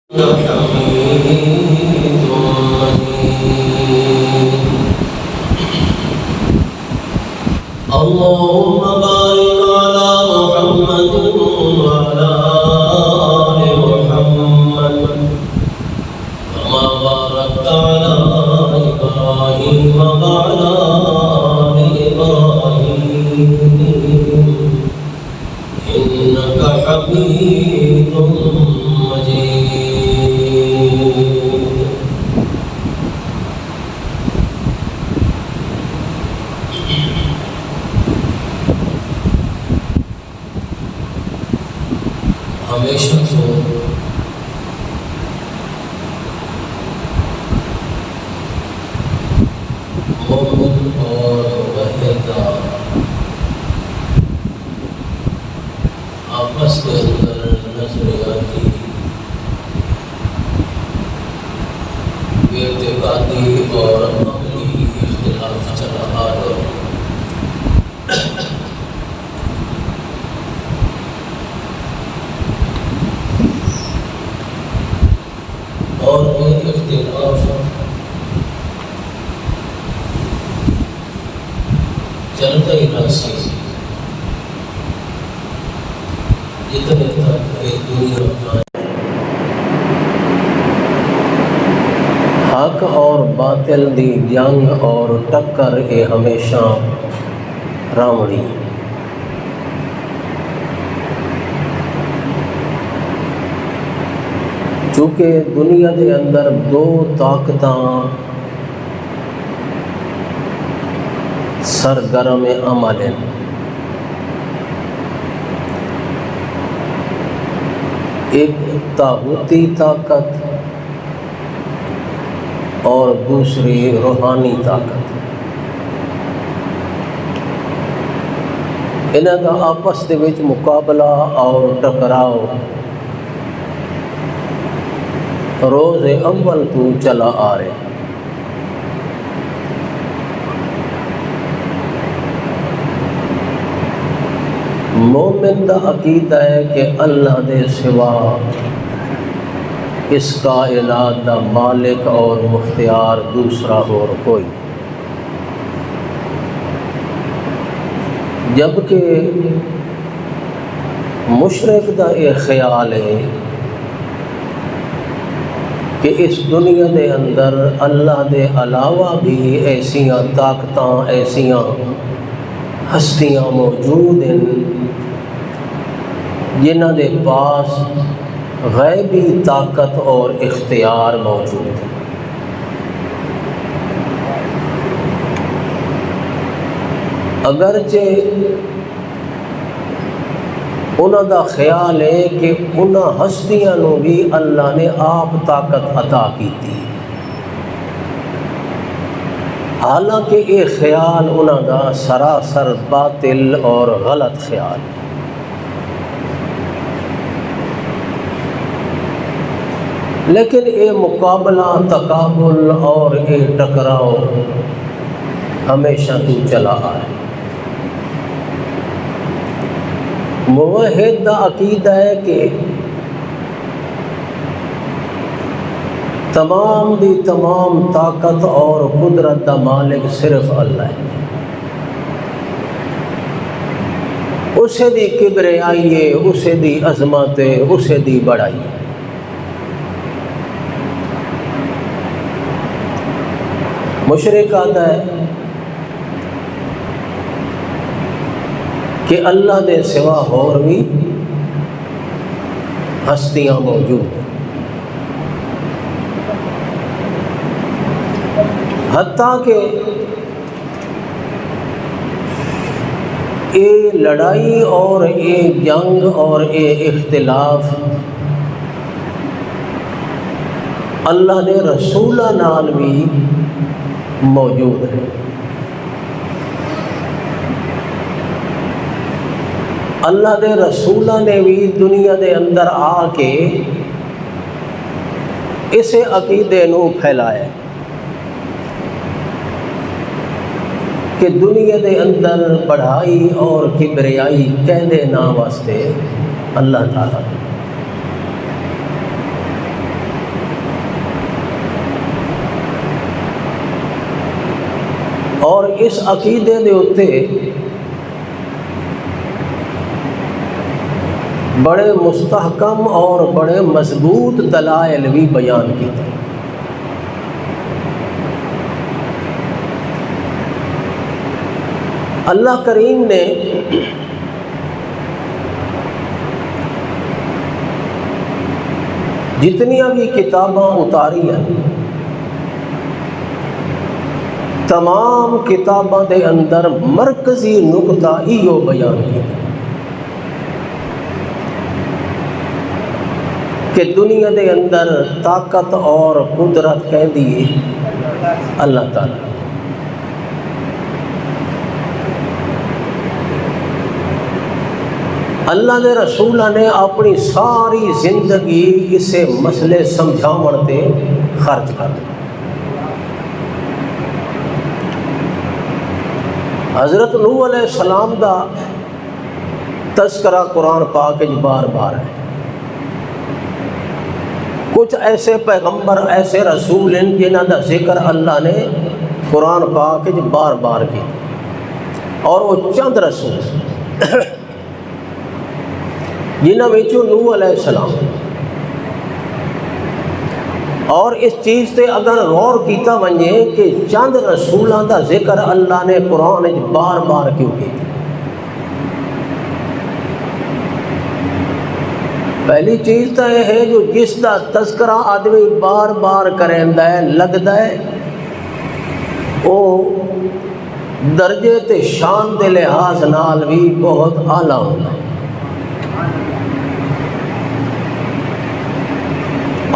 اللهم بارك على محمد وعلى آل محمد كما باركت على إبراهيم وعلى آل إبراهيم إنك حميد مجيد. ہمیشہ تو مومن اور وحیدہ آپس کے اندر نظریاتی اعتقادی اور عملی اختلاف چلا آ رہا ہے. اور یہ اختلاف چلتا ہی رہا سی جتنے تک یہ دنیا قائم. حق اور باطل دی جنگ اور ٹکر یہ ہمیشہ راوڑی. چونکہ دنیا دے اندر دو طاقتاں سرگرم عمل ہیں. ایک طاغوتی طاقت اور دوسری روحانی طاقت. انہاں دا آپس دے وچ مقابلہ اور ٹکراؤ روز اول تو چلا آ رہے. مومن دا عقیدہ ہے کہ اللہ دے سوا اس کائنات دا مالک اور مختار دوسرا اور کوئی. جبکہ مشرک دا یہ خیال ہے کہ اس دنیا دے اندر اللہ دے علاوہ بھی ایسیاں طاقتاں ایسیاں ہستیاں موجود ہیں جنہاں دے پاس غیبی طاقت اور اختیار موجود ہے. اگرچہ انہاں دا خیال ہے کہ انہاں ہستیاں نو بھی اللہ نے آپ طاقت عطا کی تھی، حالانکہ یہ خیال انہاں دا سراسر باطل اور غلط خیال ہے. لیکن یہ مقابلہ تقابل اور یہ ٹکراؤ ہمیشہ تو چلا آئے. موحد دا عقیدہ ہے کہ تمام دی تمام طاقت اور قدرت دا مالک صرف اللہ ہے. اسے دی کبریائی ہے، اسے دی عظمت ہے، اسے دی بڑائی ہے. مشرک آتا ہے کہ اللہ دے سوا اور بھی ہستیاں موجود ہیں. حتیٰ کہ یہ لڑائی اور یہ جنگ اور یہ اختلاف اللہ دے رسولہ نال بھی موجود ہے. اللہ دے رسولہ نے بھی دنیا دے اندر آ کے اسے عقیدے نو پھیلایا کہ دنیا دے اندر بڑھائی اور کبریائی کہنے نہ واسطے اللہ تعالیٰ. اور اس عقیدے دے اتے بڑے مستحکم اور بڑے مضبوط دلائل بھی بیان کیتے۔ اللہ کریم نے جتنیاں بھی کتاباں اتاری ہیں، تمام کتاباں دے اندر مرکزی نقطہ ایو بیان کیا کہ دنیا دے اندر طاقت اور قدرت کہہ دیے اللہ تعالیٰ۔ اللہ دے رسولہ نے اپنی ساری زندگی اسے مسئلے سمجھاون تے خرچ کر دی۔ حضرت نوح علیہ السلام دا تذکرہ قرآن پاک بار بار ہے۔ کچھ ایسے پیغمبر ایسے رسول ہیں جنہاں دا ذکر اللہ نے قرآن پاک بار بار کی، اور وہ چند رسول جنہاں وچوں نوح علیہ السلام۔ اور اس چیز تے اگر غور کیتا ونجے کہ چند رسولاں دا ذکر اللہ نے قرآن بار بار کیوں کیتا؟ پہلی چیز تو یہ ہے جو جس دا تذکرہ آدمی بار بار کریندا ہے لگدا ہے وہ درجے تے شان دے لحاظ نال بھی بہت اعلیٰ ہوندا ہے،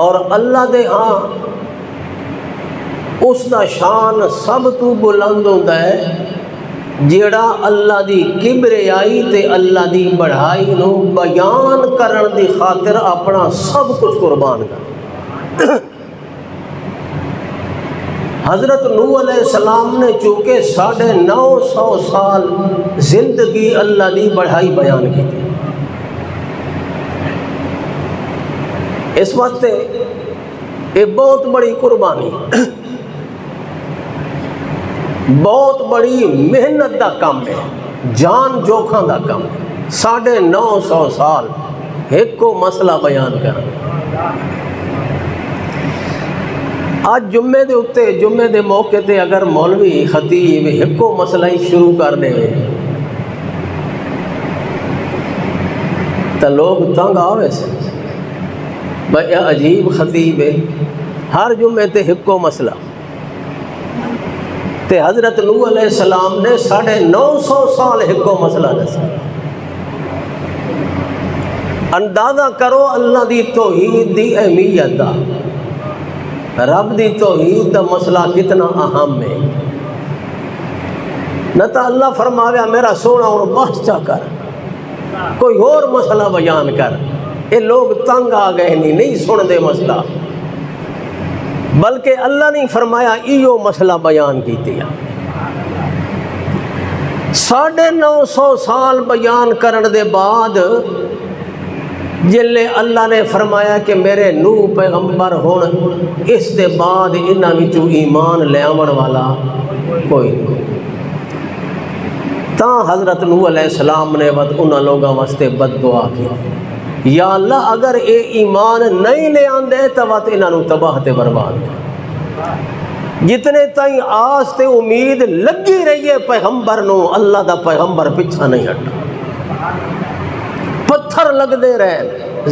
اور اللہ دے ہاں اس دا شان سب تو بلند ہوندا ہے جیڑا اللہ دی کبریائی تے اللہ دی بڑھائی نو بیان کرن دی خاطر اپنا سب کچھ قربان کر۔ حضرت نوح علیہ السلام نے چونکہ 950 سال زندگی اللہ دی بڑھائی بیان کی تھی، اس واسطے یہ بہت بڑی قربانی، بہت بڑی محنت دا کام ہے، جان جوکھاں دا کام ہے۔ 950 سال ایک کو مسئلہ بیان کرنا۔ آج جمعے دے اتے جمعے دے موقع تے اگر مولوی خطیب ایک کو مسئلہ ہی شروع کر دے تو لوگ تنگ آوے سے بھائی عجیب خطیب ہے، ہر جمعے تے ایک کو مسئلہ۔ تے حضرت نوح علیہ السلام نے 950 سال ایک کو مسئلہ دسا۔ اندازہ کرو اللہ دی توحید دی اہمیت دا، رب دی توحید دا مسئلہ کتنا اہم ہے۔ نہ تو اللہ فرمایا میرا سونا اور بس چا کر، کوئی اور مسئلہ بیان کر، یہ لوگ تنگ آ گئے نہیں سن دے مسئلہ، بلکہ اللہ نے فرمایا ایو مسئلہ بیان کیتی ہے۔ 950 سال بیان کرن دے بعد جلے اللہ نے فرمایا کہ میرے نوح پیغمبر ہون، اس دے بعد انہاں وچوں ایمان لے آون والا کوئی نہیں۔ تا حضرت نوح علیہ السلام نے انہاں لوگاں واسطے بد دعا کی، یا اللہ اگر اے ایمان نہیں لے آندے تو انہاں نوں تباہ تے برباد کر۔ جتنے تائیں آس تے امید لگی رہی ہے پیغمبر نو، اللہ دا پیغمبر پیچھا نہیں ہٹا، پتھر لگ دے رہے،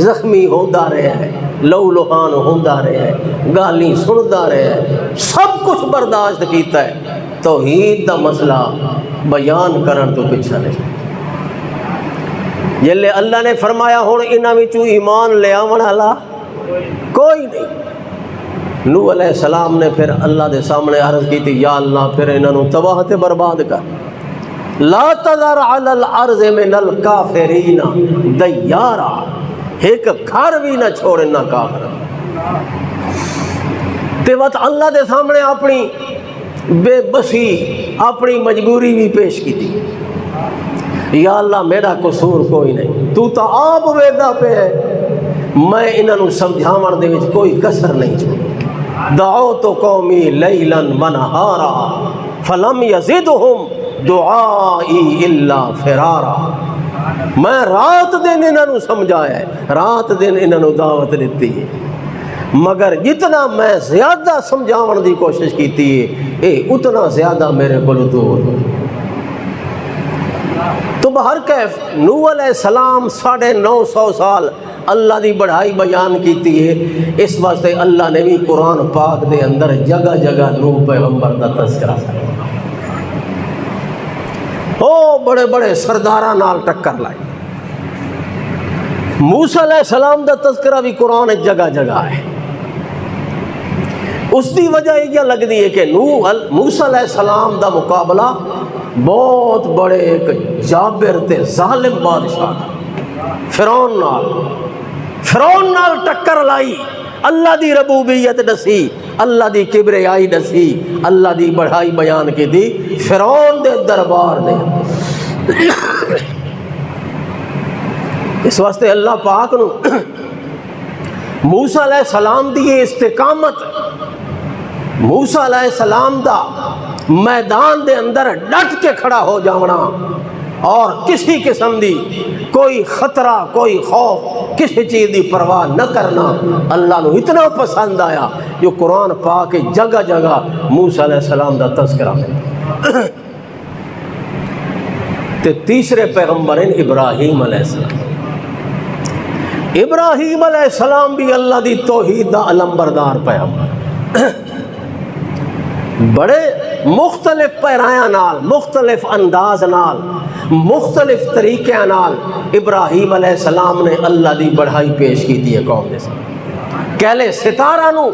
زخمی ہوندا رہے، لو لوہان ہوندا رہے، گالی سندا رہے، سب کچھ برداشت کیتا ہے، توحید دا مسئلہ بیان کرن تو پیچھا نہیں۔ جلے اللہ نے فرمایا ہن انہاں وچوں ایمان لے آون والا کوئی نہیں، نوح علیہ السلام نے پھر اللہ دے سامنے عرض کی تھی، یا اللہ پھر انہاں نوں تباہ تے برباد کر، لا تذر علی الارض من الکافرین دیارا، ایک گھر بھی نہ چھوڑنا کافر۔ تے وقت اللہ دے سامنے اپنی بے بسی اپنی مجبوری بھی پیش کی تھی، یا اللہ میرا قصور کوئی نہیں، تو تا آپ ویدا پہ ہے، میں انہاں نوں سمجھاون دے وچ کوئی کسر نہیں چھوڑ۔ دعوت قومی لیلا ونہارا، فلم یزدہم دعائی الا فرارا، میں رات دن انہوں سمجھایا ہے، رات دن انہوں دعوت دیتی ہے، مگر جتنا میں زیادہ سمجھاون دی کوشش کیتی ہے اے اتنا زیادہ میرے کو دور۔ تو بہر کیف نوح علیہ السلام 950 سال اللہ دی بڑھائی بیان کیتی ہے، اس واسطے اللہ نے بھی قرآن پاک دے اندر جگہ جگہ نوح پیغمبر دا تذکرہ کیا۔ او بڑے بڑے سرداراں نال ٹکر لائی۔ موسیٰ علیہ السلام دا تذکرہ بھی قرآن جگہ جگہ ہے۔ اس دی وجہ یہ لگ دی ہے کہ موسیٰ علیہ السلام دا مقابلہ بہت بڑے ایک جابر تے ظالم بادشاہ فرعون نال ٹکر لائی، اللہ دی ربوبیت دسی، اللہ دی کبریائی دسی، اللہ دی بڑھائی بیان کی دی فرعون دے دربار دے۔ اس واسطے اللہ پاک نو موسیٰ علیہ السلام دی استقامت، موسیٰ علیہ السلام دا میدان دے اندر ڈٹ کے کھڑا ہو جاونا اور کسی قسم دی کوئی خطرہ کوئی خوف کسی چیز دی پرواہ نہ کرنا اللہ نو اتنا پسند آیا جو قرآن پاک جگہ جگہ موسیٰ علیہ السلام دا تذکرہ ہے۔ تے تیسرے پیغمبر ہیں ابراہیم علیہ السلام۔ ابراہیم علیہ السلام بھی اللہ دی توحید دا علمبردار پیغمبر، بڑے مختلف پیرایاں نال، مختلف انداز نال، مختلف طریقے نال ابراہیم علیہ السلام نے اللہ دی بڑھائی پیش کی دی ہے قوم دے سامنے۔ کہلے ستارہ نو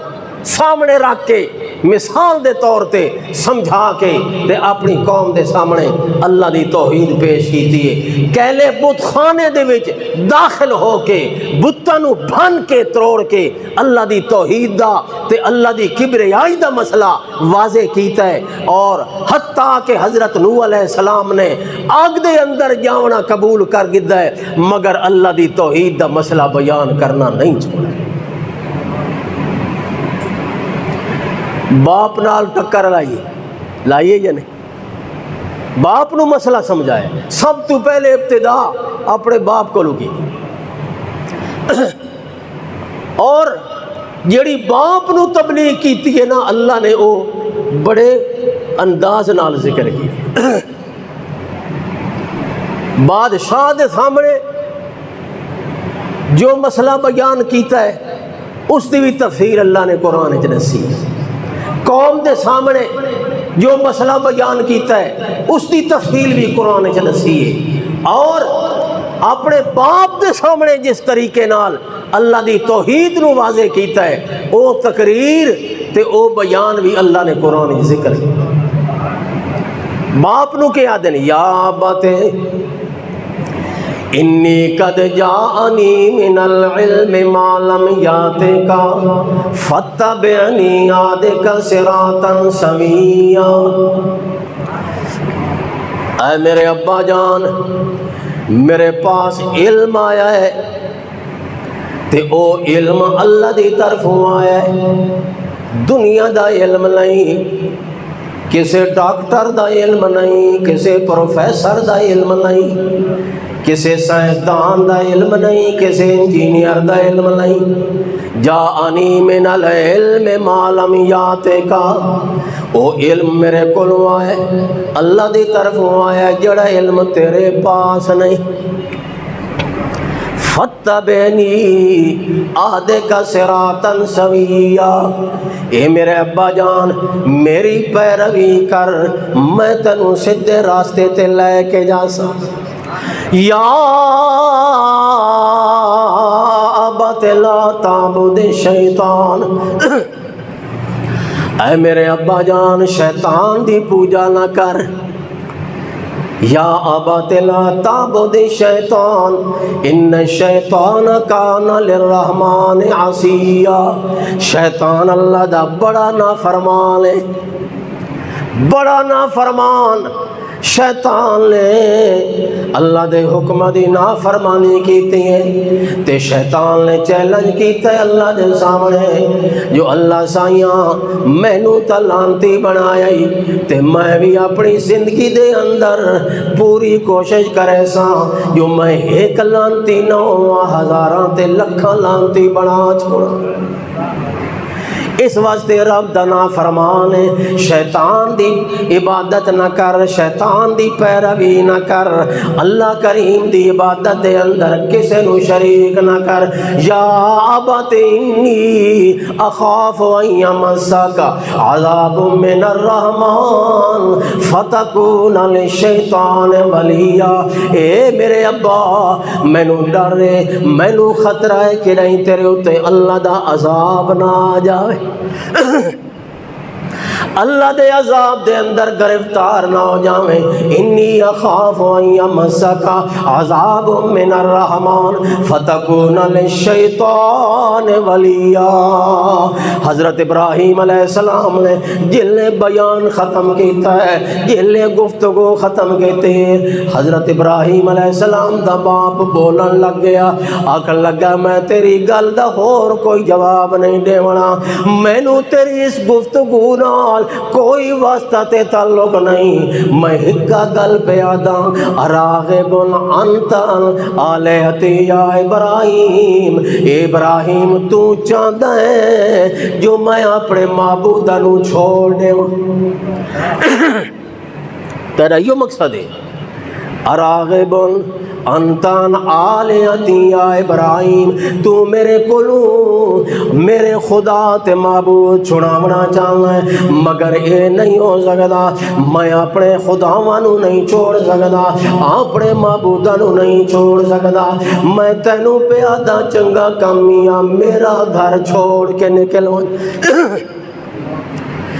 سامنے رکھ کے مثال دے طور تے سمجھا کے تے اپنی قوم دے سامنے اللہ دی توحید پیش کیتی ہے۔ کہلے بت خانے دے وچ داخل ہو کے بتاں نو بھن کے تروڑ کے اللہ دی توحید دا تے اللہ دی کبریائی دا مسئلہ واضح کیتا ہے، اور حتیٰ کہ حضرت نوح علیہ السلام نے آگ دے اندر جاونا قبول کر گدا ہے مگر اللہ دی توحید دا مسئلہ بیان کرنا نہیں چھوڑا۔ باپ نال ٹکر لائیے یا نہیں؟ باپ نو مسئلہ سمجھائے، سب تو پہلے ابتدا اپنے باپ کو لگی، اور جیڑی باپ نو تبلیغ کیتی ہے نا اللہ نے او بڑے انداز نال ذکر کی۔ بادشاہ دے سامنے جو مسئلہ بیان کیتا ہے اس دی بھی تفسیر اللہ نے قرآن وچ دسی ہے۔ قوم دے سامنے جو مسئلہ بیان کیتا ہے اس دی تفصیل بھی قرآن وچ دسی ہے، اور اپنے باپ دے سامنے جس طریقے نال اللہ دی توحید نو واضح کیتا ہے او تقریر تے او بیان بھی اللہ نے قرآن وچ ذکر کیا۔ باپ نو کیا دن یا ابت انی قد جاءنی من العلم ما لم یاتک فاتبعنی اہدک صراطا سویا۔ اے میرے ابا جان، میرے پاس علم آیا ہے تے او علم اللہ دی طرفوں آیا ہے، دنیا دا علم نہیں، کسی ڈاکٹر دا علم نہیں، کسی پروفیسر دا علم نہیں، کسی سائنسدان دا علم نہیں، کسی انجینئر دا علم نہیں۔ جاءنی من العلم ما لم یاتک، او علم میرے کولوں آئے اللہ دی طرفوں آیا جڑا علم تیرے پاس نہیں۔ فاتبعنی اہدک صراطا سویا، اے میرے ابا جان میری پیروی کر، میں تینوں سیدھے راستے تے لے کے جا سکتا۔ یا ابت لا تعبد الشیطان، اے میرے ابا جان شیطان دی پوجا نہ کر۔ یا ابت لا تعبد الشیطان ان الشیطان کان للرحمن عصیا، شیطان اللہ دا بڑا نافرمان ہے، بڑا نافرمان، شیطان نے اللہ دے حکم دی نافرمانی کیتی ہے تے شیطان نے چیلنج کیتا ہے اللہ دے سامنے جو اللہ سائیاں مینوں تا لانتی بنایا تے میں بھی اپنی زندگی دے اندر پوری کوشش کرے سا جو میں ایک لانتی نہ ہوا ہزاراں تے لکھاں لانتی بنا چھوڑا اس واسطے رب دا نافرمان ہے شیطان دی عبادت نہ کر شیطان دی پیروی نہ کر اللہ کریم دی عبادت دے اندر کسے نو شریک نہ کر یا ابت انی اخاف ان یمسک عذاب من الرحمن فتکون للشیطان ولیا اے میرے ابا مینوں ڈر ہے مینوں خطرہ ہے کہ نہیں تیرے اوتے اللہ دا عذاب نہ آ جائے اللہ دے عذاب دے اندر گرفتار نہ ہو جاویں انی اخاف ان یمسک عذاب من الرحمن فتکون للشیطان ولیا حضرت ابراہیم علیہ السلام نے جن نے بیان ختم کیتا ہے جن نے گفتگو ختم کیتے حضرت ابراہیم علیہ السلام دا باپ بولن لگ گیا آکھن لگا میں تیری گل دا اور کوئی جواب نہیں دیونا مینوں تیری اس گفتگو نال کوئی واسطہ تے تعلق نہیں میں ہکا گل پہ آداں اراغب انت آلہتی یا ابراہیم ابراہیم تو چاہتا ہے جو میں اپنے معبودہ نو چھوڑ دے تیرا یہ مقصد ہے اراغب انتان آلیتی یا ابراہیم تو میرے کلو میرے خدا تے معبود چھڑاونا چاہنا ہے مگر اے نہیں ہو سکتا میں اپنے خداوانو نہیں چھوڑ سکتا اپنے معبودانو نہیں چھوڑ سکتا میں تینوں پہ آدھا چنگا کامیا میرا گھر چھوڑ کے نکلوں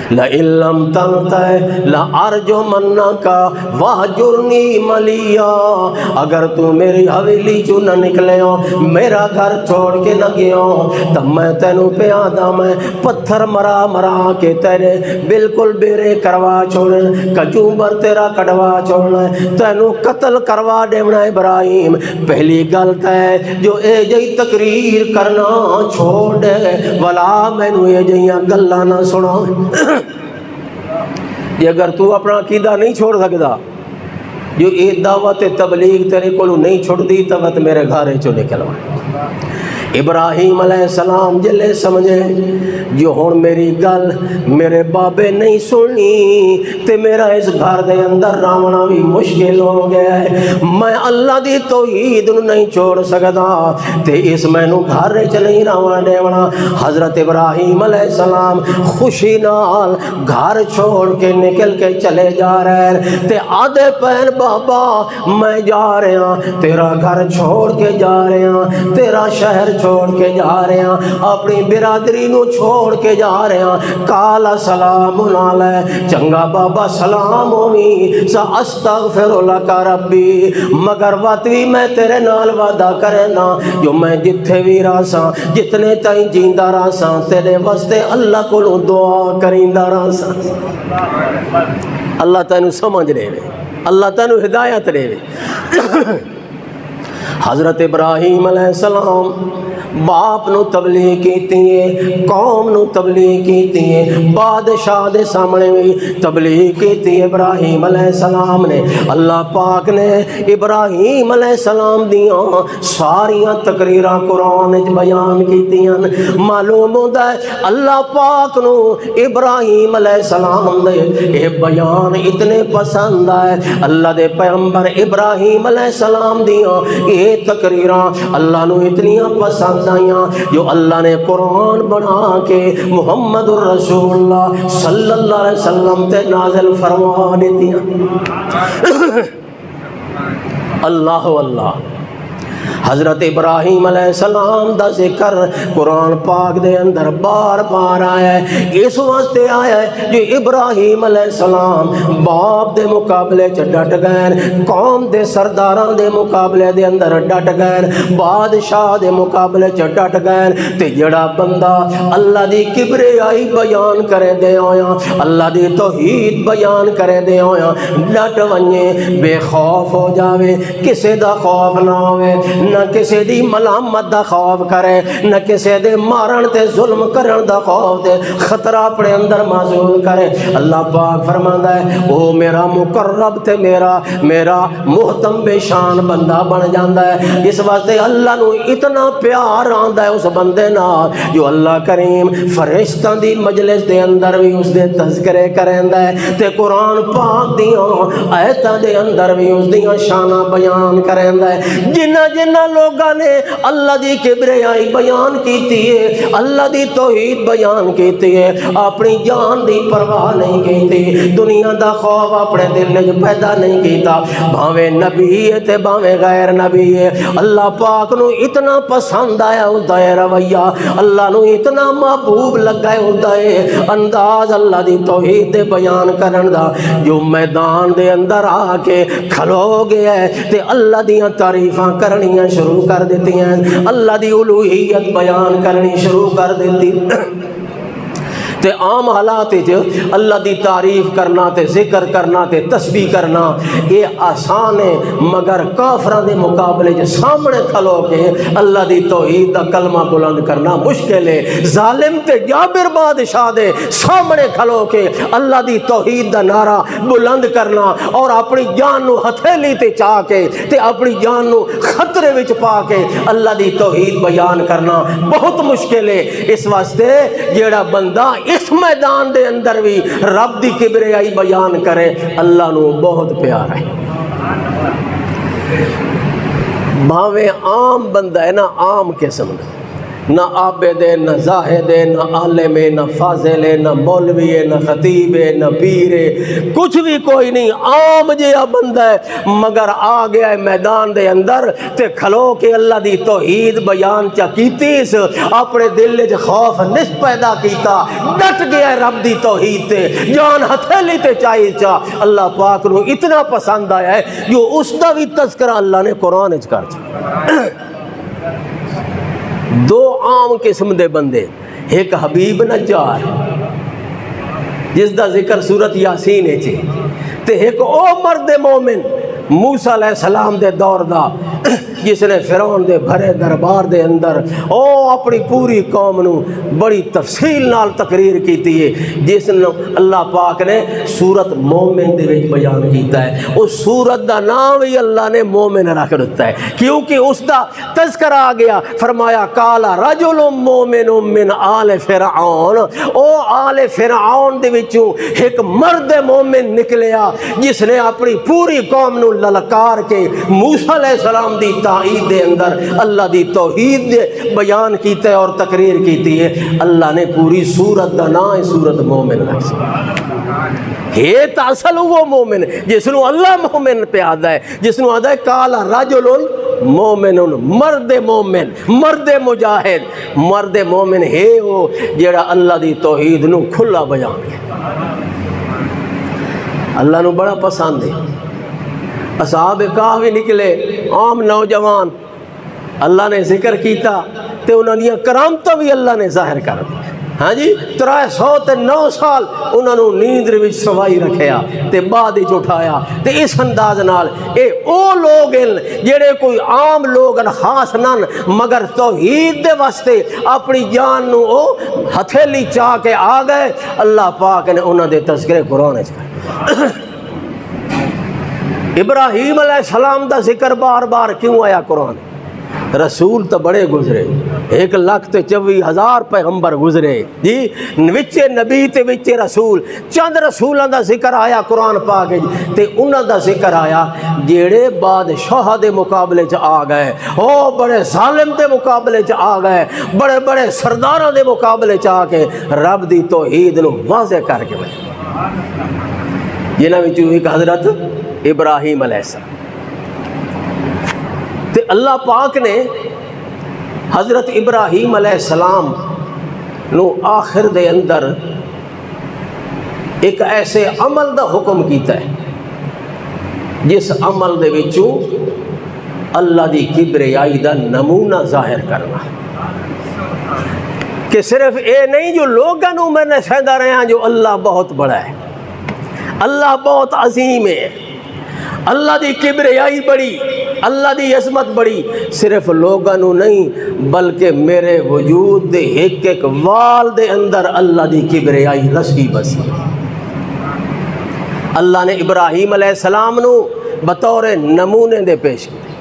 لَإِن لَّمْ تَنْتَهِ لَأَرْجُمَنَّكَ وَاهْجُرْنِي مَلِيًّا اگر تو میری حویلی چوں نہ نکلے ہو میرا گھر چھوڑ کے نہ گئے ہو تب میں تینوں پہ آدھا میں پتھر مرا مرا کے تیرے بالکل بیرے کروا چھوڑن کچوبر تیرا کڑوا چھوڑنا تینوں قتل کروا دیونا ابراہیم پہلی غلط ہے جو اے جئی تقریر کرنا چھوڑ دے ولا مینوں اے جئیاں گلاں نہ سنا یہ اگر تو اپنا عقیدہ نہیں چھوڑ سکتا جو یہ دعوت تبلیغ تیرے کو نہیں چھوڑ دی تب میرے گھارے چو نکلوا ابراہیم علیہ السلام جلے سمجھے جو ہون میری گل میرے بابے نہیں سنی تے میرا اس گھر دے اندر راونا بھی مشکل ہو گیا ہے میں اللہ دی توحید نہیں چھوڑ سکتا تے اس میں نو گھر چ نہیں راونا دیونا حضرت ابراہیم علیہ السلام خوشی نال گھر چھوڑ کے نکل کے چلے جا رہے ہیں تے آدھے پہن بابا میں جا رہا تیرا گھر چھوڑ کے جا رہا تیرا شہر چھوڑ کے جا رہے ہیں اپنی برادری نو چھوڑ کے جا رہے ہیں کالا سلام علیہ چنگا بابا سلام ہوئی سا استغفر لک ربی مگر واتوی میں تیرے نال وعدہ کرنا جو میں جتھے بھی راساں جتنے تائیں جیندہ راساں تیرے واسطے اللہ کو دعا کریندہ راساں اللہ تینوں سمجھ رہے اللہ تینوں ہدایت رہے حضرت ابراہیم علیہ السلام باپ نو تبلیغ کیتی ہے قوم نو تبلیغ کیتی ہے بادشاہ دے سامنے بھی تبلیغ کیتی ہے ابراہیم علیہ السلام نے اللہ پاک نے ابراہیم علیہ السلام دیاں ساریاں تقریراں قرآن وچ بیان کیتیاں معلوم ہوتا ہے اللہ پاک نو ابراہیم علیہ السلام دے اے بیان اتنے پسند آئے اللہ دے پیغمبر ابراہیم علیہ السلام دیاں اے تقریراں اللہ نو اتنیاں پسند آئیاں جو اللہ نے قرآن بنا کے محمد الرسول اللہ صلی اللہ علیہ وسلم تے نازل فرما دیتیاں اللہ اللہ حضرت ابراہیم علیہ السلام دا ذکر قرآن پاک دے اندر بار بار آیا ہے، اس واسطے آیا ہے جو ابراہیم علیہ السلام باپ دے مقابلے چ ڈٹ گئے، قوم دے سرداراں دے مقابلے دے اندر ڈٹ گئے، بادشاہ دے مقابلے چ ڈٹ گئے، تے جڑا بندہ اللہ دی کبریائی بیان کرے دے ہویا، اللہ دی توحید بیان کرے دے ہویا ڈٹ ونجے، بے خوف ہو جاوے، کسے دا خوف نہ ہوئے، نہ کسے دی ملامت دا خوف کرے، نہ کسے دے مارن تے ظلم کرن دا خوف دے خطرہ اپنے اندر محسوس کرے۔ اللہ پاک فرماندا ہے او میرا مقرب تے میرا محتم بے شان بندہ بن جاندا ہے۔ اس واسطے اللہ نو اتنا پیار آندا ہے اس بندے نال جو اللہ کریم فرشتاں دی مجلس دے اندر بھی اس دے تذکرے کریندا ہے، تے قرآن پاک دیاں آیتاں دے اندر بھی اس دیاں شاناں بیان کریندا ہے۔ جنہ لوگاں نے اللہ دی کبریائی بیان کیتی ہے، اللہ دی توحید بیان کیتی ہے، اپنی جان دی پرواہ نہیں کیتی، دنیا دا خوف اپنے دل میں پیدا نہیں کیتا، بھاویں نبی ہے تے بھاویں غیر نبی ہے، اللہ پاک نو اتنا پسند آیا اس دا رویہ، اللہ نو اتنا محبوب لگا ہے اس دا انداز اللہ دی توحید دے بیان کرن دا، جو میدان دے اندر آ کے کھلو گیا ہے تے اللہ دیاں تعریفاں کرنیاں شروع کر دیتی ہیں، اللہ دی الوہیت بیان کرنی شروع کر دیتی تے عام حالات اللہ دی تعریف کرنا تے ذکر کرنا تے تسبیح کرنا یہ آسان ہے، مگر کافراں دے مقابلے جو سامنے کھلو کے اللہ دی توحید دا کلمہ بلند کرنا مشکل ہے۔ ظالم تے جابر بادشاہ دے سامنے کھلو کے اللہ دی توحید دا نعرہ بلند کرنا اور اپنی جان نو ہتھیلی تے چاہ کے تے اپنی جان نو خطرے وچ پا کے اللہ دی توحید بیان کرنا بہت مشکل ہے۔ اس واسطے جیڑا بندہ اس میدان دے اندر بھی رب دی کبریائی بیان کرے اللہ نو بہت پیار ہے۔ بھاویں عام بندہ ہے نا، عام قسم دا، نہ عابد ہے، نہ زاہد ہے، نہ عالم ہے، نہ فاضل ہے، نہ مولوی ہے، نہ خطیب ہے، نہ پیر ہے، کچھ بھی کوئی نہیں، عام جہا بندہ ہے، مگر آ گیا ہے میدان دے اندر تے کھلو کے اللہ دی توحید بیان چا کیتیس، اپنے دل وچ خوف نہیں پیدا کیتا، ڈٹ گیا ہے رب دی توحید تے، جان ہتھیلی تے چاہی چا، اللہ پاک نو اتنا پسند آیا ہے جو اس دا بھی تذکرہ اللہ نے قرآن وچ کر دیا۔ دو عام قسم دے بندے، ایک حبیب نجار جس دا ذکر سورت یاسین ہے تے ایک او مرد مومن موسیٰ علیہ السلام دے دور دا جس نے فرعون دے بھرے دربار دے اندر او اپنی پوری قوم نو بڑی تفصیل نال تقریر کیتی ہے، جس نے اللہ پاک نے سورت مومن دے وچ بیان کیتا ہے۔ اس سورت دا نام ہی اللہ نے مومن رکھ دیتا ہے کیونکہ اس دا تذکرہ آ گیا، فرمایا قال رجل مومن من آل فرعون، او آل فرعون دے وچوں ایک مرد مومن نکلیا جس نے اپنی پوری قوم نو للکار کے موسیٰ علیہ السلام دی تائید دے اندر اللہ دی توحید دے بیان کیتے اور تقریر کیتی ہے۔ اللہ نے پوری سورت دا نام ہے سورت مومن رکھ ہے، اصل وہ مومن جس نو اللہ مومن پہ آدھا ہے، جس نو آدھا ہے قال رجل مومن، مرد مومن، مرد مجاہد، مرد مومن ہے وہ جیڑا اللہ دی توحید نو کھلا بیان ہے۔ اللہ نو بڑا پسند ہے۔ اصحاب کہف بھی نکلے عام نوجوان، اللہ نے ذکر کیتا تے انہوں نے کرامتاں بھی اللہ نے ظاہر کر دی۔ ہاں جی 309 سال انہوں نے نیند وچ سوائی رکھیا تے بعد وچ اٹھایا تے اس انداز نال اے او لوگ جڑے کوئی عام لوگ خاص نن مگر توحید دے واسطے اپنی جان نو او ہتھیلی چاہ کے آ گئے۔ اللہ پاک نے انہوں دے تذکرے قرآن وچ کر ابراہیم علیہ السلام دا ذکر بار بار کیوں آیا قرآن؟ رسول تو بڑے گزرے، 1,24,000 پیغمبر گزرے جی، وچے نبی تے وچے رسول، چند رسولاں دا ذکر آیا قرآن پاک تے انہاں دا ذکر آیا جیڑے بادشاہ دے مقابلے چ آ گئے، او بڑے ظالم دے مقابلے چ آ گئے، بڑے بڑے سرداراں دے مقابلے چ آ کے رب دی توحید نو واضح کر کے گئے، جنہاں وچوں ایک حضرت ابراہیم علیہ السلام تے اللہ پاک نے حضرت ابراہیم علیہ السلام نو آخر دے اندر ایک ایسے عمل دا حکم کیتا ہے جس عمل دے وچوں اللہ دی کبریائی دا نمونہ ظاہر کرنا، کہ صرف اے نہیں جو لوگوں میں نے سہدا رہے ہیں جو اللہ بہت بڑا ہے، اللہ بہت عظیم ہے، اللہ دی کبریائی بڑی، اللہ دی عظمت بڑی، صرف لوگوں نہیں بلکہ میرے وجود دے ایک ایک وال دے اندر اللہ دی کبریائی رسی بسی۔ اللہ نے ابراہیم علیہ السلام نو بطور نمونے دے پیش کیتے،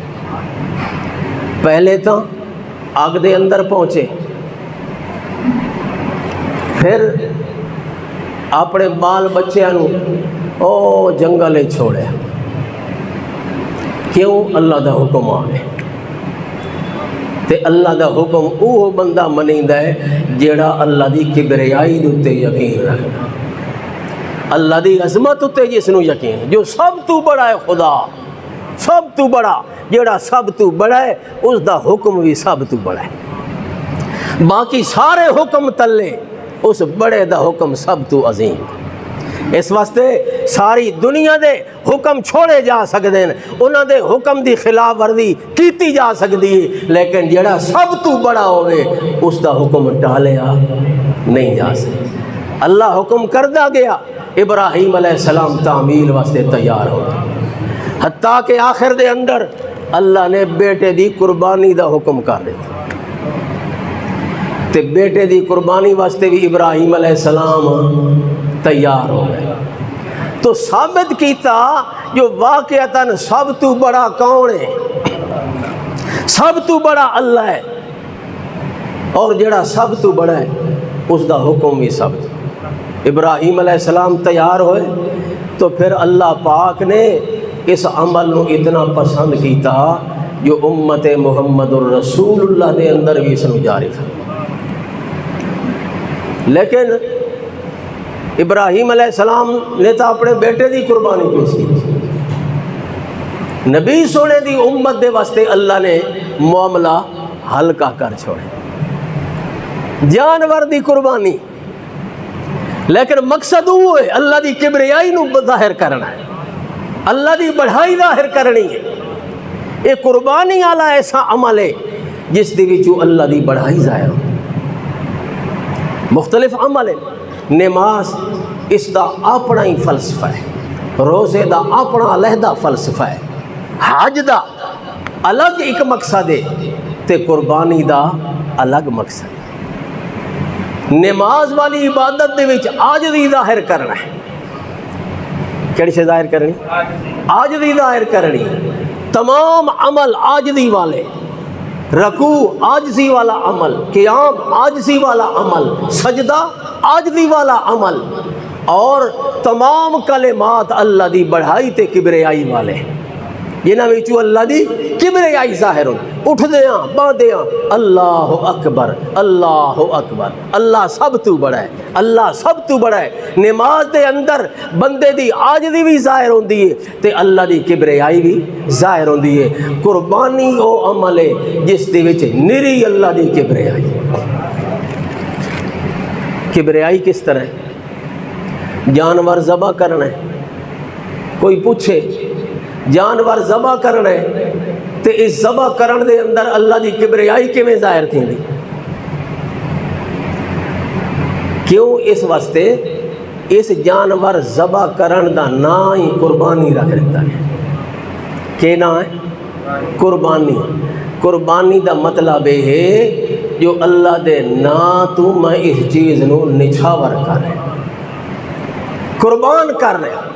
پہلے تو آگ دے اندر پہنچے، پھر اپنے بال بچیاں نو او جنگلے چھوڑے، کیوں؟ اللہ دا حکم آ گئے، تے اللہ دا حکم اوہ بندہ منیندا ہے جیڑا اللہ دی کبریائی دے تے یقین رکھدا، اللہ دی عظمت تے جس نو یقین، جو سب تو بڑا ہے خدا، سب تو بڑا، جیڑا سب تو بڑا ہے اس دا حکم بھی سب تو بڑا ہے، باقی سارے حکم تلے اس بڑے دا حکم سب تو عظیم۔ اس واسطے ساری دنیا دے حکم چھوڑے جا سکتے ہیں، انہاں دے حکم دی خلاف ورزی کیتی جا سکتی ہے، لیکن جیڑا سب تو بڑا ہوئے اس دا حکم ٹالیا نہیں جا سکتا۔ اللہ حکم کردہ گیا، ابراہیم علیہ السلام تعمیل واسطے تیار ہو گئے، حتیٰ کہ آخر دے اندر اللہ نے بیٹے دی قربانی دا حکم کر دیتا، تے بیٹے دی قربانی واسطے بھی ابراہیم علیہ السلام تیار ہو گئے۔ تو ثابت کیتا جو واقعتاً سب تو بڑا کون ہے؟ سب تو بڑا اللہ ہے، اور جڑا سب تو بڑا ہے اس دا حکم بھی سب تو۔ ابراہیم علیہ السلام تیار ہوئے تو پھر اللہ پاک نے اس عمل نو اتنا پسند کیتا جو امت محمد الرسول اللہ دے اندر بھی اس نو جاری تھا۔ لیکن ابراہیم علیہ السلام نے تو اپنے بیٹے دی قربانی پیش کی، نبی سونے دی امت دے واسطے اللہ نے معاملہ ہلکا کر چھوڑے، جانور دی قربانی، لیکن مقصد وہ ہے اللہ دی کبریائی نو ظاہر کرنا ہے، اللہ دی بڑھائی ظاہر کرنی ہے۔ یہ قربانی والا ایسا عمل ہے جس دی وچوں اللہ دی بڑھائی ظاہر ہو۔ مختلف عمل ہے، نماز اس دا اپنا ہی فلسفہ ہے، روزے دا اپنا علیحدہ فلسفہ ہے، حج دا الگ ایک مقصد ہے تے قربانی دا الگ مقصد ہے۔ نماز والی عبادت دے وچ عاجزی ظاہر کرنا ہے، کیڑی شے ظاہر کرنی؟ عاجزی ظاہر کرنی، تمام عمل عاجزی والے، رکوع عاجزی والا عمل، قیام عاجزی والا عمل، سجدہ عاجزی والا عمل، اور تمام کلمات اللہ دی بڑھائی تے کبریائی والے، جنہاں وچوں اللہ دی کبریائی ظاہر ہو، اٹھ دیاں باندیاں اللہ اکبر اللہ اکبر، اللہ سب تو بڑا ہے، اللہ سب تو بڑا ہے۔ نماز دے اندر بندے دی عاجزی بھی ظاہر ہوندی ہے تے اللہ دی کبریائی بھی ظاہر ہوندی ہے۔ قربانی او عمل ہے جس دے وچ نری اللہ دی کبریائی۔ کبریائی کس طرح ہے؟ جانور ذبح کرنا ہے، کوئی پوچھے جانور ذبح کرنا ہے تے اس ذبح کرن دے اندر اللہ دی کبریائی کیویں ظاہر تھیندی؟ کیوں؟ اس واسطے اس جانور ذبح کرن دا نام ہی قربانی رکھ دیتا ہے۔ کہ نام ہے؟ قربانی۔ قربانی دا مطلب یہ ہے جو اللہ دے نام تو میں اس چیز نو نچھاور کر رہا قربان کر رہا،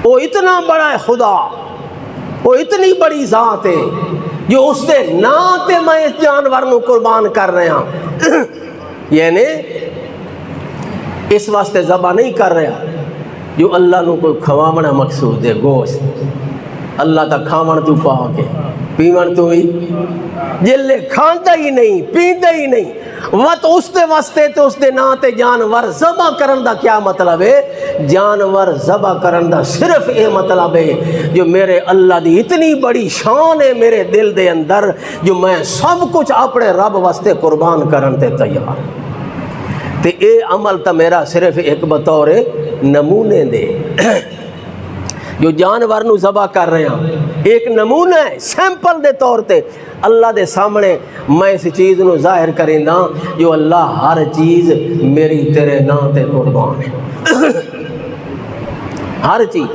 وہ اتنا بڑا ہے خدا، وہ اتنی بڑی ذات ہے جو اس دے نام تے میں اس جانور نو قربان کر رہا ہوں، یعنی اس واسطے ذبح نہیں کر رہا جو اللہ نو کوئی کھواونا مقصود ہے، گوشت اللہ تا کھاون تو پا کے پیون تو ہی جلے کھانتا ہی نہیں پیندا ہی نہیں، وت اس دے واسطے تے اس دے نام تے جانور ذبح کرن دا کیا مطلب ہے؟ جانور ذبح کرن دا صرف یہ مطلب ہے جو میرے اللہ دی اتنی بڑی شان ہے میرے دل دے اندر، جو میں سب کچھ اپنے رب واسطے قربان کرن تے تیار، تے اے عمل تا میرا صرف ایک بطور نمونے دے جو جانور نو ذبح کر رہے ہیں ایک نمونہ ہے، سیمپل دے طور تے اللہ دے سامنے میں اس چیز نو ظاہر کریں دا جو اللہ ہر چیز میری تیرے نام تے قربان ہے ہر چیز۔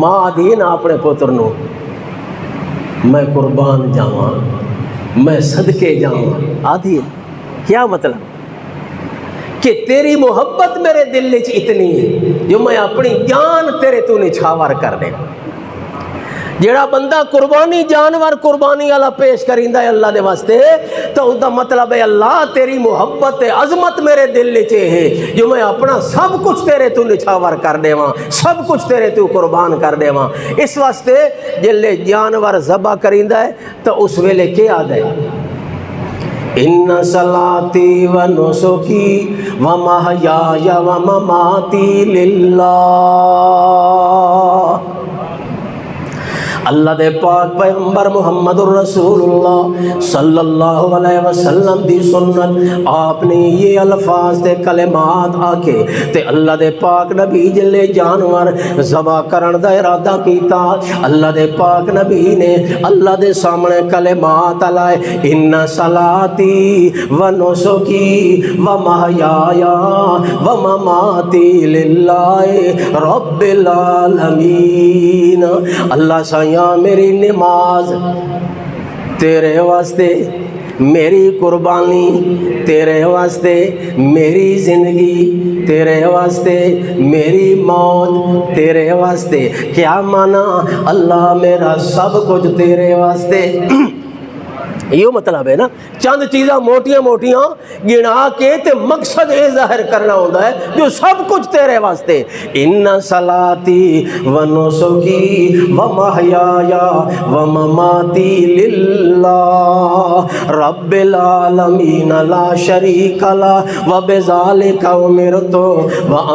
ماں دین اپنے پتر نو میں قربان جاواں، میں صدقے جاواں، آدھی کیا مطلب کہ تیری محبت میرے دل وچ اتنی ہے جو میں اپنی جان تیرے تو نچھاور کر دے۔ جیڑا بندہ قربانی جانور قربانی والا پیش کریندا ہے اللہ دے واسطے تو اس دا مطلب ہے اللہ تیری محبت عظمت میرے دل وچ ہے جو میں اپنا سب کچھ تیرے تو نچھاور کر دیواں، سب کچھ تیرے تو قربان کر دیواں۔ اس واسطے جلے جانور ذبح کریندا ہے تو اس ویلے کیا آدا ہے؟ ان صلاتی و نسکی و محیای و مماتی للہ۔ اللہ دے پاک پیغمبر محمد الرسول اللہ صلی اللہ علیہ وسلم دی سنت آپ نے یہ الفاظ دے کلمات آکے تے اللہ دے پاک نبی جلے جانور ذبح کرن دا ارادہ کیتا۔ اللہ دے پاک نبی نے اللہ دے سامنے کلمات لائے، ان صلاتی و نسکی و محیایا و مماتی للہ رب العالمین۔ اللہ سائیں میری نماز تیرے واسطے، میری قربانی تیرے واسطے، میری زندگی تیرے واسطے، میری موت تیرے واسطے۔ کیا مانا؟ اللہ میرا سب کچھ تیرے واسطے۔ یہ مطلب ہے نا، چند چیزاں موٹیاں موٹیاں گنا کے تے مقصد یہ ظاہر کرنا ہوتا ہے جو سب کچھ تیرے واسطے۔ ان صلاتی و نسکی و محیایا و مماتی للہ رب العالمین لا شریک لہ و بذالک امرت و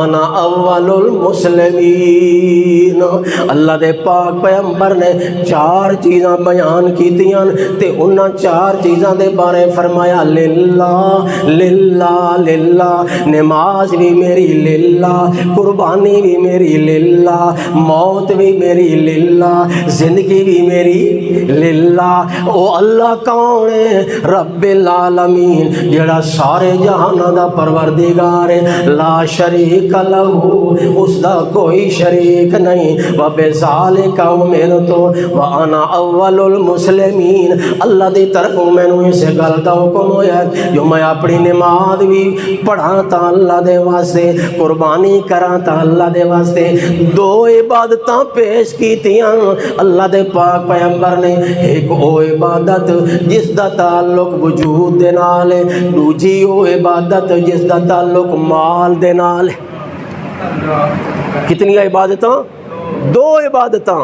انا اول المسلمین۔ اللہ دے پاک پیغمبر نے چار چیزاں بیان کیتیاں تے انہاں چار چیزاں دے بارے فرمایا للہ للہ للہ، نماز بھی میری للہ، قربانی بھی میری للہ، موت بھی میری للہ، زندگی بھی میری للہ۔ او اللہ کون ہے؟ رب العالمین، جڑا سارے جہاناں دا پروردگار ہے، لا شریک لہو، اس دا کوئی شریک نہیں، وبذالک امرت وانا اول المسلمین۔ اللہ دی طرفوں میں نے اسے گل دا حکم ہویا جو میں اپنی نماز بھی پڑھاں تا اللہ دے واسطے، قربانی کراں تا اللہ دے واسطے۔ دو عبادتاں پیش کیتیاں اللہ دے پاک پیغمبر نے، ایک او عبادت جس دا تعلق وجود دے نال ہے، دوجی او عبادت جس دا تعلق مال دے نال ہے۔ کتنی عبادتاں؟ دو عبادتاں،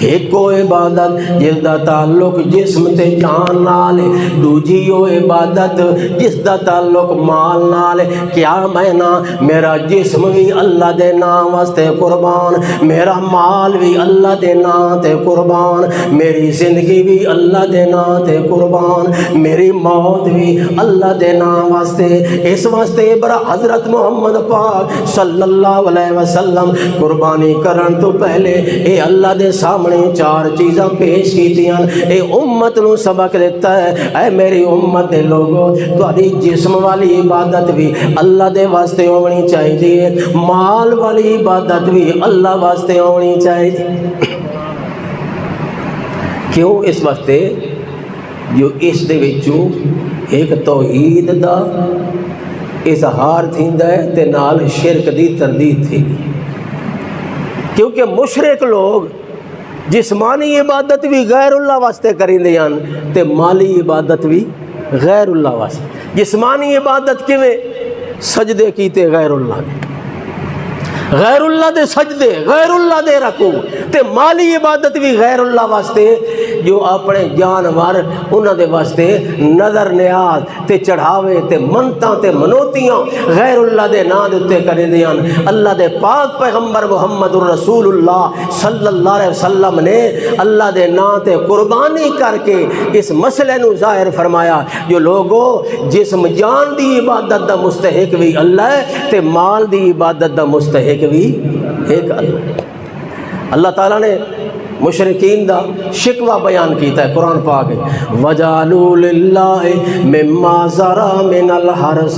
ایک او عبادت جس دا تعلق جسم تے جان نال ہے، دوجی او عبادت جس دا تعلق مال نال ہے۔ کیا میں نا میرا جسم بھی اللہ دے نام واسطے قربان، میرا مال بھی اللہ دے نام تے قربان، میری زندگی بھی اللہ دے نام تے قربان، میری موت بھی اللہ دے نام واسطے۔ اس واسطے برا حضرت محمد پاک صلی اللہ علیہ وسلم قربانی کرن تو پہلے اے اللہ دے سامنے چار چیزاں پیش کیتیاں، اے امت نو سبق دیتا ہے، اے میری امت دے لوگو تہاڈی جسم والی عبادت بھی اللہ دے واسطے ہونی چاہیے، مال والی عبادت بھی اللہ واسطے ہونی چاہیے۔ کیوں؟ اس واسطے جو اس دے وچوں ایک توحید دا اظہار تھیندا ہے تے نال شرک دی تردید تھی، کیونکہ مشرک لوگ جسمانی عبادت بھی غیر اللہ واسطے کریندے ہیں تے مالی عبادت بھی غیر اللہ واسطے۔ جسمانی عبادت کیویں؟ سجدے کیتے غیر اللہ نے، غیر اللہ دے سجدے، غیر اللہ دے رکوع تے مالی عبادت بھی غیر اللہ واسطے، جو اپنے جانور انہاں دے واسطے نظر نیاز تے چڑھاوے تے منتاں تے منوتیاں غیر اللہ دے نام دے اتے کرے دیاں۔ اللہ دے پاک پیغمبر محمد الرسول اللہ صلی اللہ علیہ وسلم نے اللہ دے نام تے قربانی کر کے اس مسئلے نو ظاہر فرمایا، جو لوگو جسم جان دی عبادت دا مستحق بھی اللہ ہے تے مال دی عبادت دا مستحق بھی ایک اللہ۔ اللہ تعالیٰ نے مشرکین دا شکوہ بیان کیتا ہے قرآن پاک وَجَعَلُوا لِلَّهِ مِمَّا زَرَعَ مِنَ الْحَرْثِ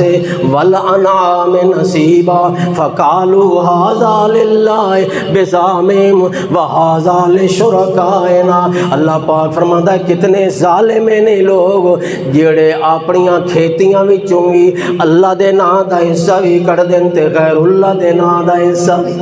وَالْأَنْعَامِ نَصِيبًا فَقَالُوا هَذَا لِلَّهِ بِزَعْمِهِمْ وَهَذَا لِشُرَكَائِنَا۔ اللہ پاک فرماتا ہے کتنے ظالم نے لوگ جڑے اپنیاں کھیتیاں وچوں وی اللہ دے نام دا حصہ بھی کڈ دین تے غیر اللہ دے نام دا حصہ بھی،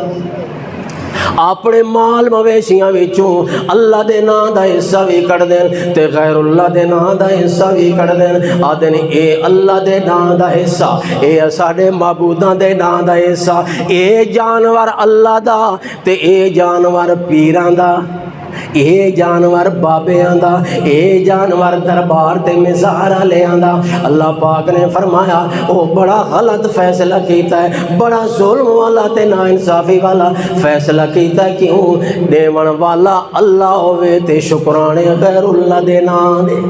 اپنے مال مویشیاں وچوں اللہ دے نام دا حصہ بھی کڈ دین تے غیر اللہ دے نام دا حصہ بھی کڈ دین، آدن اے اللہ دے نام دا حصہ، اے ساڈے معبوداں دے نام دا حصہ، اے جانور اللہ دا تے اے جانور پیراں دا، اے جانور بابیاں دا، اے جانور دربار تے مزارہ لے آندا۔ اللہ پاک نے فرمایا او بڑا غلط فیصلہ کیتا ہے، بڑا ظلم والا تے ناانصافی والا فیصلہ کیتا ہے، کیوں دیون والا اللہ ہوئے تے شکرانے غیر اللہ دے نام دے۔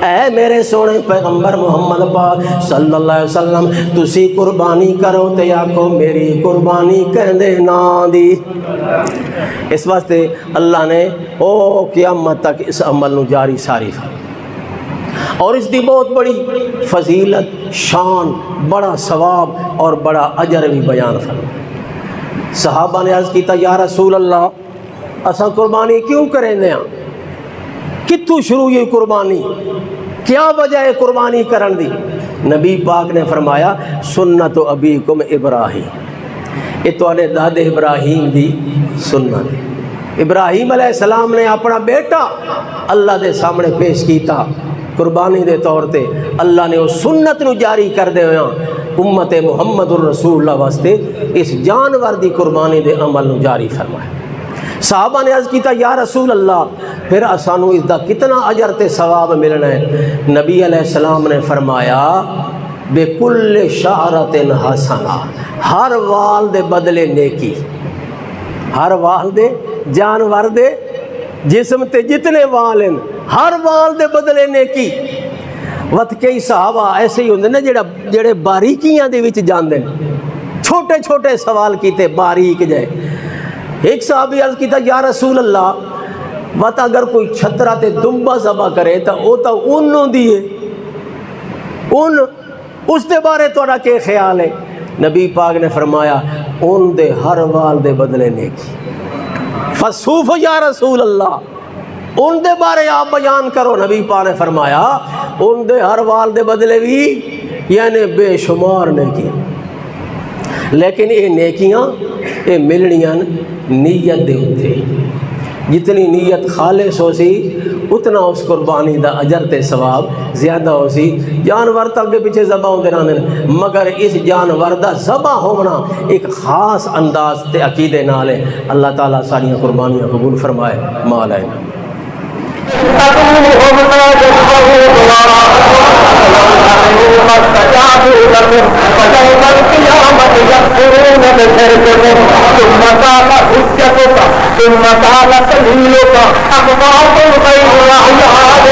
اے میرے سونے پیغمبر محمد پاک صلی اللہ علیہ وسلم تسی قربانی کرو تے آکھو میری قربانی کہندے نام دی۔ اس واسطے اللہ نے قیامت تک اس عمل نو جاری ساری اور اس دی بہت بڑی فضیلت، شان، بڑا ثواب اور بڑا اجر بھی بیان فرمایا۔ صحابہ نے عرض کیتا یا رسول اللہ اساں قربانی کیوں کریں دے ہاں، کتوں شروع یہ قربانی، کیا وجہ ہے قربانی کرن دی؟ نبی پاک نے فرمایا سنت ابیکم ابراہیم، یہ تواڈے دادے ابراہیم دی سنت ہے۔ ابراہیم علیہ السلام نے اپنا بیٹا اللہ دے سامنے پیش کیتا قربانی دے طور تے، اللہ نے اس سنت نو جاری کر دے ہویا امت محمد الرسول اللہ واسطے اس جانور دی قربانی دے عمل نو جاری فرمایا۔ صحابہ نے عرض کیتا یا رسول اللہ پھر اسانو اس دا کتنا اجر تے ثواب ملنا ہے؟ نبی علیہ السلام نے فرمایا بِكُلِّ شَعْرَةٍ حَسَنَةٍ، ہر وال دے بدلے نیکی، ہر وال دے جانور دے جسم تے جتنے وال ہیں ہر وال دے بدلے نیکی۔ وقت کئی صحابہ ایسے ہی ہوندے نا جڑے باریکیاں دے وچ جاندے چھوٹے چھوٹے سوال کیتے باریک جائے۔ ایک صحابی عرض کیتا یا رسول اللہ وقت اگر کوئی چھترا تے دمبا ذبح کرے تا او تا انہوں دیئے ان اس دے بارے توڑا کے خیال ہے؟ نبی پاک نے فرمایا ان دے ہر وال دے بدلے نیکی۔ فصوف یا رسول اللہ ان دے بارے آپ بیان کرو۔ نبی پاک نے فرمایا ان دے ہر وال دے بدلے بھی یعنی بے شمار نیکی، لیکن یہ نیکیاں یہ ملنیاں نیت دے ہوتے، جتنی نیت خالص ہو سی اتنا اس قربانی دا اجر تے ثواب زیادہ ہو سی۔ جانور تک کے پیچھے ذبح ہوندے رہندے مگر اس جانور دا ذبح ہونا ایک خاص انداز تے عقیدے نال ہے۔ اللہ تعالیٰ ساری قربانیاں قبول فرمائے۔ مولانا ثم قال سبيلك أقطعت غير الأحيان